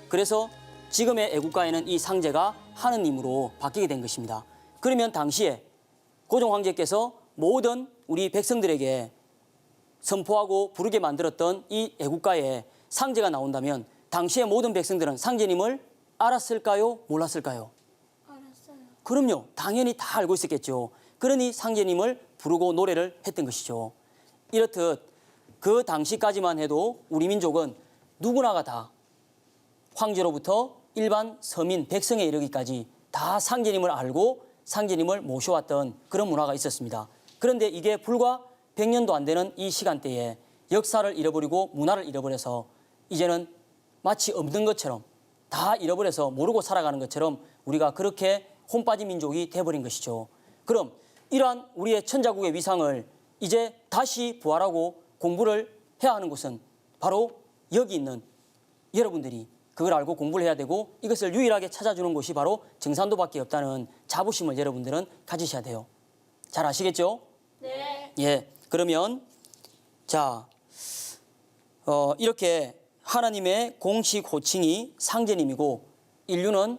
그래서 지금의 애국가에는 이 상제가 하느님으로 바뀌게 된 것입니다. 그러면 당시에 고종 황제께서 모든 우리 백성들에게 선포하고 부르게 만들었던 이 애국가에 상제가 나온다면 당시의 모든 백성들은 상제님을 알았을까요? 몰랐을까요? 알았어요. 그럼요. 당연히 다 알고 있었겠죠. 그러니 상제님을 부르고 노래를 했던 것이죠. 이렇듯 그 당시까지만 해도 우리 민족은 누구나가 다 황제로부터 일반 서민, 백성에 이르기까지 다 상제님을 알고 상제님을 모셔왔던 그런 문화가 있었습니다. 그런데 이게 불과 100년도 안 되는 이 시간대에 역사를 잃어버리고 문화를 잃어버려서 이제는 마치 없는 것처럼 다 잃어버려서 모르고 살아가는 것처럼 우리가 그렇게 혼 빠진 민족이 돼버린 것이죠. 그럼 이러한 우리의 천자국의 위상을 이제 다시 부활하고 공부를 해야 하는 곳은 바로 여기 있는 여러분들이 그걸 알고 공부를 해야 되고 이것을 유일하게 찾아주는 곳이 바로 증산도밖에 없다는 자부심을 여러분들은 가지셔야 돼요. 잘 아시겠죠? 네. 예. 그러면 자 이렇게 하나님의 공식 호칭이 상제님이고 인류는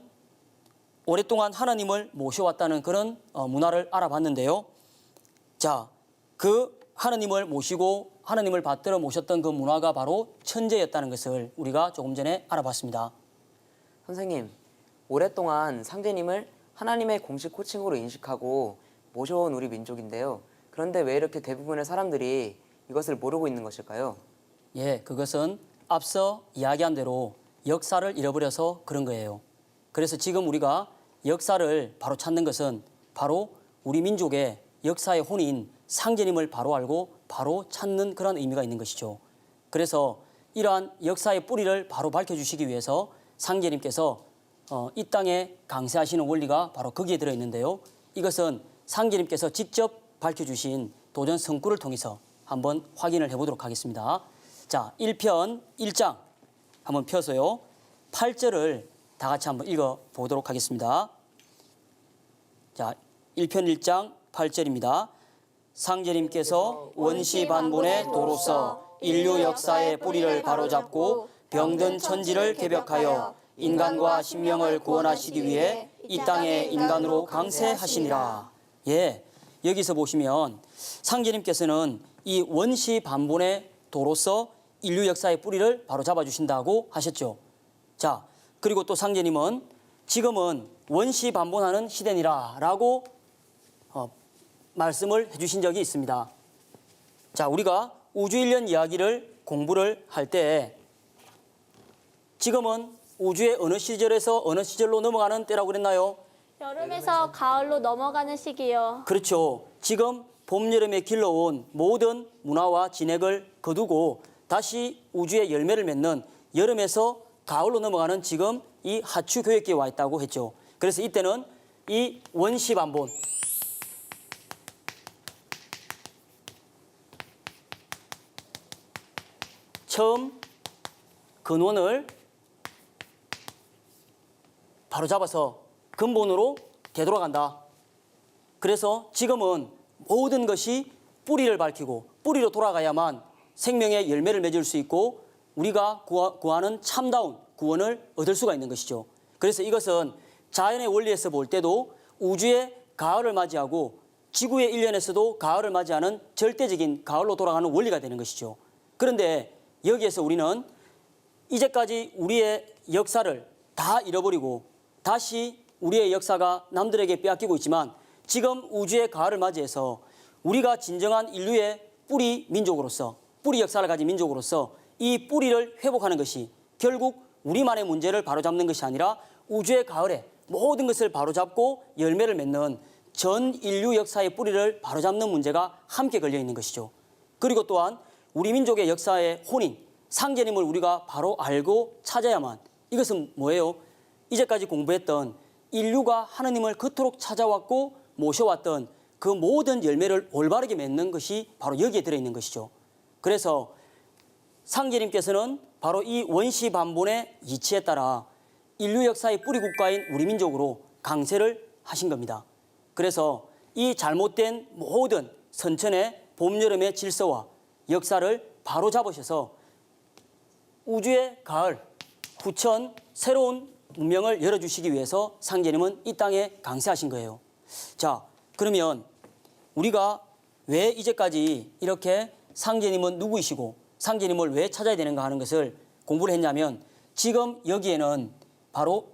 오랫동안 하나님을 모셔왔다는 그런 문화를 알아봤는데요. 자, 그 하나님을 모시고 하나님을 받들어 모셨던 그 문화가 바로 천제였다는 것을 우리가 조금 전에 알아봤습니다. 선생님, 오랫동안 상제님을 하나님의 공식 호칭으로 인식하고 모셔온 우리 민족인데요. 그런데 왜 이렇게 대부분의 사람들이 이것을 모르고 있는 것일까요? 예, 그것은 앞서 이야기한 대로 역사를 잃어버려서 그런 거예요. 그래서 지금 우리가 역사를 바로 찾는 것은 바로 우리 민족의 역사의 혼인 상제님을 바로 알고 바로 찾는 그런 의미가 있는 것이죠. 그래서 이러한 역사의 뿌리를 바로 밝혀주시기 위해서 상제님께서 이 땅에 강세하시는 원리가 바로 거기에 들어있는데요. 이것은 상제님께서 직접 밝혀주신 도전 성구를 통해서 한번 확인을 해보도록 하겠습니다. 자, 1편 1장 한번 펴서요. 8절을 다 같이 한번 읽어보도록 하겠습니다. 자, 1편 1장 8절입니다. 상제님께서 원시 반본의 도로서 인류 역사의 뿌리를 바로잡고 병든 천지를 개벽하여 인간과 신명을 구원하시기 위해 이 땅에 인간으로 강세하시니라. 예, 여기서 보시면 상제님께서는 이 원시 반본의 도로서 인류 역사의 뿌리를 바로잡아 주신다고 하셨죠. 자, 그리고 또 상제님은 지금은 원시 반본하는 시대니라 라고 말씀을 해주신 적이 있습니다. 자, 우리가 우주일련 이야기를 공부를 할 때 지금은 우주의 어느 시절에서 어느 시절로 넘어가는 때라고 그랬나요? 여름에서 가을로 넘어가는 시기요. 그렇죠. 지금 봄, 여름에 길러온 모든 문화와 진액을 거두고 다시 우주의 열매를 맺는 여름에서 가을로 넘어가는 지금 이 하추 교역기에 와 있다고 했죠. 그래서 이때는 이 원시 반본 처음 근원을 바로잡아서 근본으로 되돌아간다. 그래서 지금은 모든 것이 뿌리를 밝히고 뿌리로 돌아가야만 생명의 열매를 맺을 수 있고 우리가 구하는 참다운 구원을 얻을 수가 있는 것이죠. 그래서 이것은 자연의 원리에서 볼 때도 우주의 가을을 맞이하고 지구의 일련에서도 가을을 맞이하는 절대적인 가을로 돌아가는 원리가 되는 것이죠. 그런데 여기에서 우리는 이제까지 우리의 역사를 다 잃어버리고 다시 우리의 역사가 남들에게 빼앗기고 있지만 지금 우주의 가을을 맞이해서 우리가 진정한 인류의 뿌리 민족으로서 뿌리 역사를 가진 민족으로서 이 뿌리를 회복하는 것이 결국 우리만의 문제를 바로잡는 것이 아니라 우주의 가을에 모든 것을 바로잡고 열매를 맺는 전 인류 역사의 뿌리를 바로잡는 문제가 함께 걸려 있는 것이죠. 그리고 또한 우리 민족의 역사의 혼인, 상제님을 우리가 바로 알고 찾아야만 이것은 뭐예요? 이제까지 공부했던 인류가 하느님을 그토록 찾아왔고 모셔왔던 그 모든 열매를 올바르게 맺는 것이 바로 여기에 들어있는 것이죠. 그래서 상제님께서는 바로 이 원시 반본의 이치에 따라 인류 역사의 뿌리 국가인 우리 민족으로 강세를 하신 겁니다. 그래서 이 잘못된 모든 선천의 봄, 여름의 질서와 역사를 바로 잡으셔서 우주의 가을, 후천 새로운 문명을 열어주시기 위해서 상제님은 이 땅에 강세하신 거예요. 자, 그러면 우리가 왜 이제까지 이렇게 상제님은 누구이시고 상제님을 왜 찾아야 되는가 하는 것을 공부를 했냐면 지금 여기에는 바로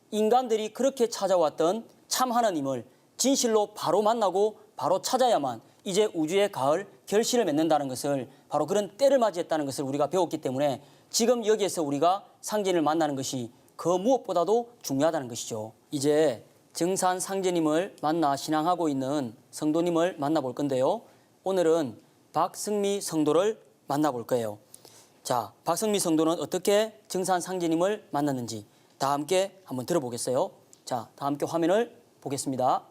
인간들이 그렇게 찾아왔던 참 하나님을 진실로 바로 만나고 바로 찾아야만 이제 우주의 가을 결실을 맺는다는 것을 바로 그런 때를 맞이했다는 것을 우리가 배웠기 때문에 지금 여기에서 우리가 상제님을 만나는 것이 그 무엇보다도 중요하다는 것이죠. 이제 정산 상제님을 만나 신앙하고 있는 성도님을 만나볼 건데요. 오늘은 박승미 성도를 만나볼 거예요. 자, 박승미 성도는 어떻게 정산 상제님을 만났는지 다 함께 한번 들어보겠어요. 자, 다 함께 화면을 보겠습니다.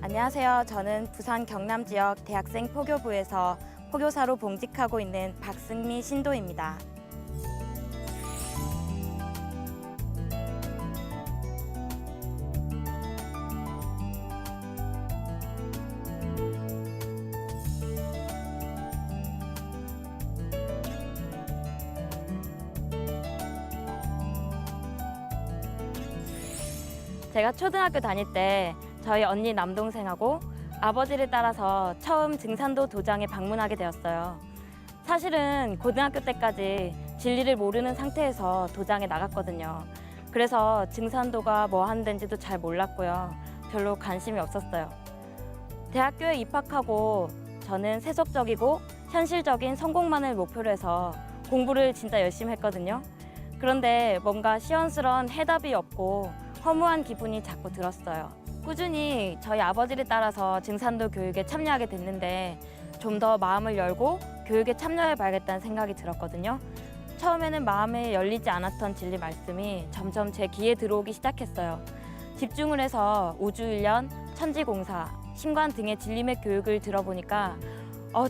안녕하세요. 저는 부산 경남 지역 대학생 포교부에서 포교사로 봉직하고 있는 박승미 신도입니다. 제가 초등학교 다닐 때 저희 언니 남동생하고 아버지를 따라서 처음 증산도 도장에 방문하게 되었어요. 사실은 고등학교 때까지 진리를 모르는 상태에서 도장에 나갔거든요. 그래서 증산도가 뭐 하는 데인지도 잘 몰랐고요. 별로 관심이 없었어요. 대학교에 입학하고 저는 세속적이고 현실적인 성공만을 목표로 해서 공부를 진짜 열심히 했거든요. 그런데 뭔가 시원스러운 해답이 없고 허무한 기분이 자꾸 들었어요. 꾸준히 저희 아버지를 따라서 증산도 교육에 참여하게 됐는데 좀 더 마음을 열고 교육에 참여해 봐야겠다는 생각이 들었거든요. 처음에는 마음에 열리지 않았던 진리 말씀이 점점 제 귀에 들어오기 시작했어요. 집중을 해서 우주일련, 천지공사, 신관 등의 진리맥 교육을 들어보니까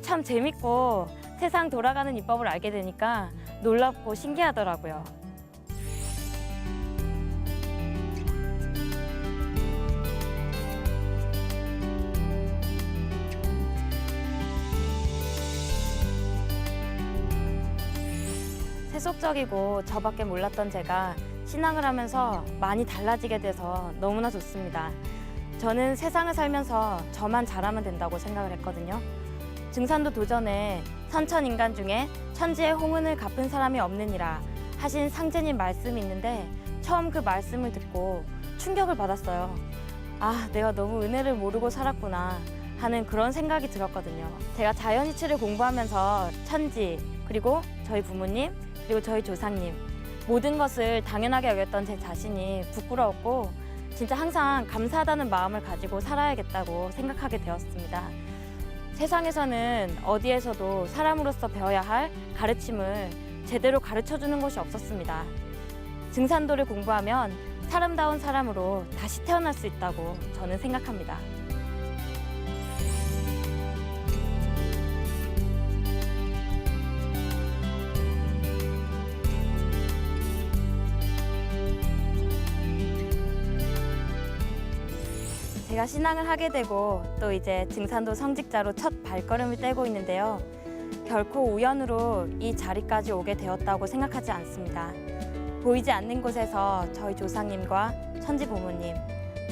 참 재밌고 세상 돌아가는 이법을 알게 되니까 놀랍고 신기하더라고요. 세속적이고 저밖에 몰랐던 제가 신앙을 하면서 많이 달라지게 돼서 너무나 좋습니다. 저는 세상을 살면서 저만 잘하면 된다고 생각을 했거든요. 증산도 도전에 선천인간 중에 천지의 홍은을 갚은 사람이 없느니라 하신 상제님 말씀이 있는데 처음 그 말씀을 듣고 충격을 받았어요. 아, 내가 너무 은혜를 모르고 살았구나 하는 그런 생각이 들었거든요. 제가 자연이치를 공부하면서 천지, 그리고 저희 부모님, 그리고 저희 조상님 모든 것을 당연하게 여겼던 제 자신이 부끄러웠고 진짜 항상 감사하다는 마음을 가지고 살아야겠다고 생각하게 되었습니다. 세상에서는 어디에서도 사람으로서 배워야 할 가르침을 제대로 가르쳐주는 곳이 없었습니다. 증산도를 공부하면 사람다운 사람으로 다시 태어날 수 있다고 저는 생각합니다. 제가 신앙을 하게 되고 또 이제 증산도 성직자로 첫 발걸음을 떼고 있는데요. 결코 우연으로 이 자리까지 오게 되었다고 생각하지 않습니다. 보이지 않는 곳에서 저희 조상님과 천지 부모님,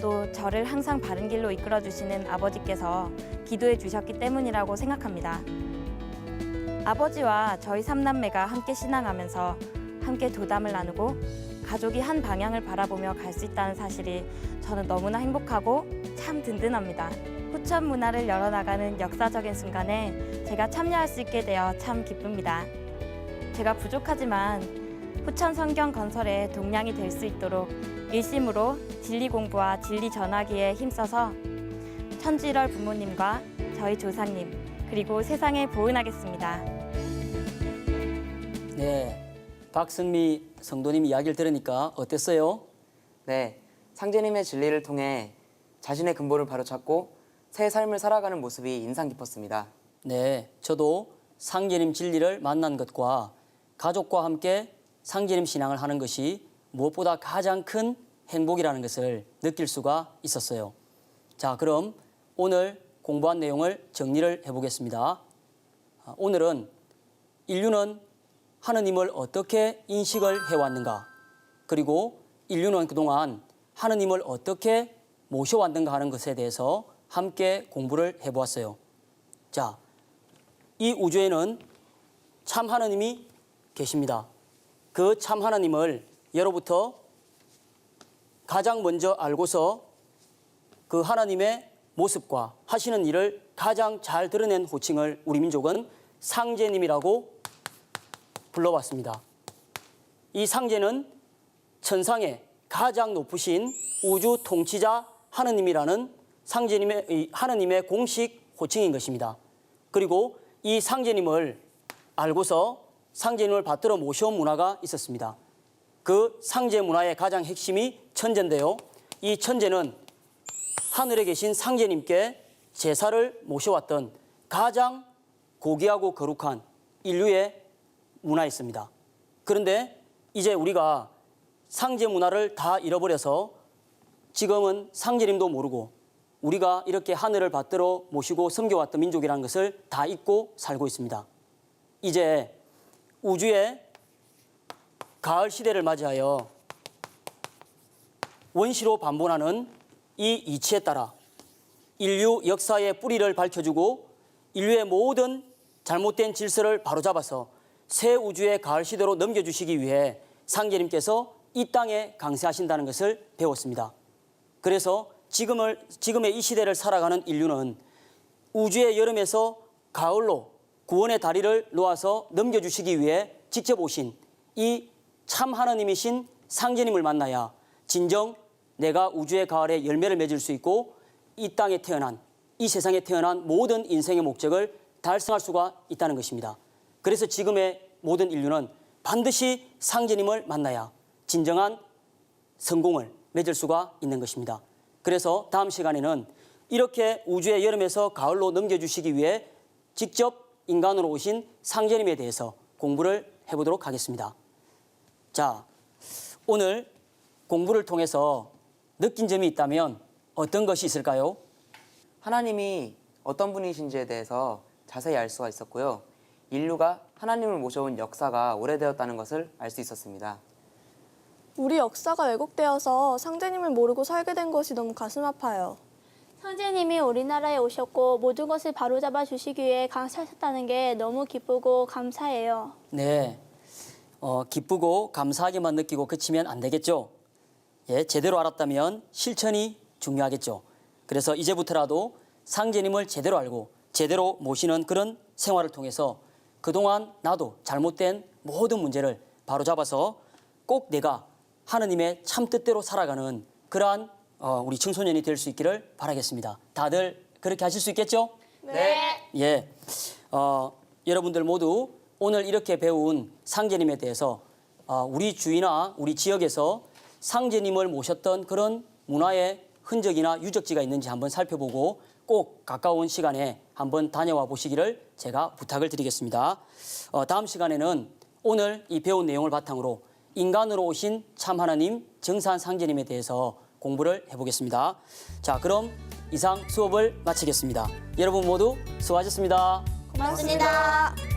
또 저를 항상 바른 길로 이끌어 주시는 아버지께서 기도해 주셨기 때문이라고 생각합니다. 아버지와 저희 삼남매가 함께 신앙하면서 함께 도담을 나누고 가족이 한 방향을 바라보며 갈 수 있다는 사실이 저는 너무나 행복하고 참 든든합니다. 후천 문화를 열어나가는 역사적인 순간에 제가 참여할 수 있게 되어 참 기쁩니다. 제가 부족하지만 후천 성경 건설에 동량이 될 수 있도록 일심으로 진리 공부와 진리 전하기에 힘써서 천지일월 부모님과 저희 조상님 그리고 세상에 보은하겠습니다. 네, 박승미 성도님 이야기를 들으니까 어땠어요? 네, 상제님의 진리를 통해 자신의 근본을 바로잡고 새 삶을 살아가는 모습이 인상 깊었습니다. 네, 저도 상제님 진리를 만난 것과 가족과 함께 상제님 신앙을 하는 것이 무엇보다 가장 큰 행복이라는 것을 느낄 수가 있었어요. 자, 그럼 오늘 공부한 내용을 정리를 해보겠습니다. 오늘은 인류는 하느님을 어떻게 인식을 해왔는가, 그리고 인류는 그동안 하느님을 어떻게 모셔왔는가 하는 것에 대해서 함께 공부를 해보았어요. 자, 이 우주에는 참 하느님이 계십니다. 그 참 하느님을 예로부터 가장 먼저 알고서 그 하나님의 모습과 하시는 일을 가장 잘 드러낸 호칭을 우리 민족은 상제님이라고 불러왔습니다. 이 상제는 천상의 가장 높으신 우주 통치자 하느님이라는 하느님의 공식 호칭인 것입니다. 그리고 이 상제님을 알고서 상제님을 받들어 모셔온 문화가 있었습니다. 그 상제 문화의 가장 핵심이 천제인데요. 이 천제는 하늘에 계신 상제님께 제사를 모셔왔던 가장 고귀하고 거룩한 인류의 문화였습니다. 그런데 이제 우리가 상제 문화를 다 잃어버려서 지금은 상제님도 모르고 우리가 이렇게 하늘을 받들어 모시고 섬겨왔던 민족이라는 것을 다 잊고 살고 있습니다. 이제 우주의 가을 시대를 맞이하여 원시로 반본하는 이 이치에 따라 인류 역사의 뿌리를 밝혀주고 인류의 모든 잘못된 질서를 바로잡아서 새 우주의 가을 시대로 넘겨주시기 위해 상제님께서 이 땅에 강세하신다는 것을 배웠습니다. 그래서 지금의 이 시대를 살아가는 인류는 우주의 여름에서 가을로 구원의 다리를 놓아서 넘겨주시기 위해 직접 오신 이 참 하나님이신 상제님을 만나야 진정 내가 우주의 가을에 열매를 맺을 수 있고 이 땅에 태어난, 이 세상에 태어난 모든 인생의 목적을 달성할 수가 있다는 것입니다. 그래서 지금의 모든 인류는 반드시 상제님을 만나야 진정한 성공을 맺을 수가 있는 것입니다. 그래서 다음 시간에는 이렇게 우주의 여름에서 가을로 넘겨주시기 위해 직접 인간으로 오신 상제님에 대해서 공부를 해보도록 하겠습니다. 자, 오늘 공부를 통해서 느낀 점이 있다면 어떤 것이 있을까요? 하나님이 어떤 분이신지에 대해서 자세히 알 수가 있었고요. 인류가 하나님을 모셔온 역사가 오래되었다는 것을 알 수 있었습니다. 우리 역사가 왜곡되어서 상제님을 모르고 살게 된 것이 너무 가슴 아파요. 상제님이 우리나라에 오셨고 모든 것을 바로잡아 주시기 위해 강사하셨다는 게 너무 기쁘고 감사해요. 네, 기쁘고 감사하게만 느끼고 그치면 안 되겠죠. 예, 제대로 알았다면 실천이 중요하겠죠. 그래서 이제부터라도 상제님을 제대로 알고 제대로 모시는 그런 생활을 통해서 그동안 나도 잘못된 모든 문제를 바로잡아서 꼭 내가 하느님의 참 뜻대로 살아가는 그러한 우리 청소년이 될 수 있기를 바라겠습니다. 다들 그렇게 하실 수 있겠죠? 네. 예, 여러분들 모두 오늘 이렇게 배운 상제님에 대해서 우리 주위나 우리 지역에서 상제님을 모셨던 그런 문화의 흔적이나 유적지가 있는지 한번 살펴보고 꼭 가까운 시간에 한번 다녀와 보시기를 제가 부탁을 드리겠습니다. 다음 시간에는 오늘 이 배운 내용을 바탕으로 인간으로 오신 참 하나님 정산 상제님에 대해서 공부를 해보겠습니다. 자, 그럼 이상 수업을 마치겠습니다. 여러분 모두 수고하셨습니다. 고맙습니다.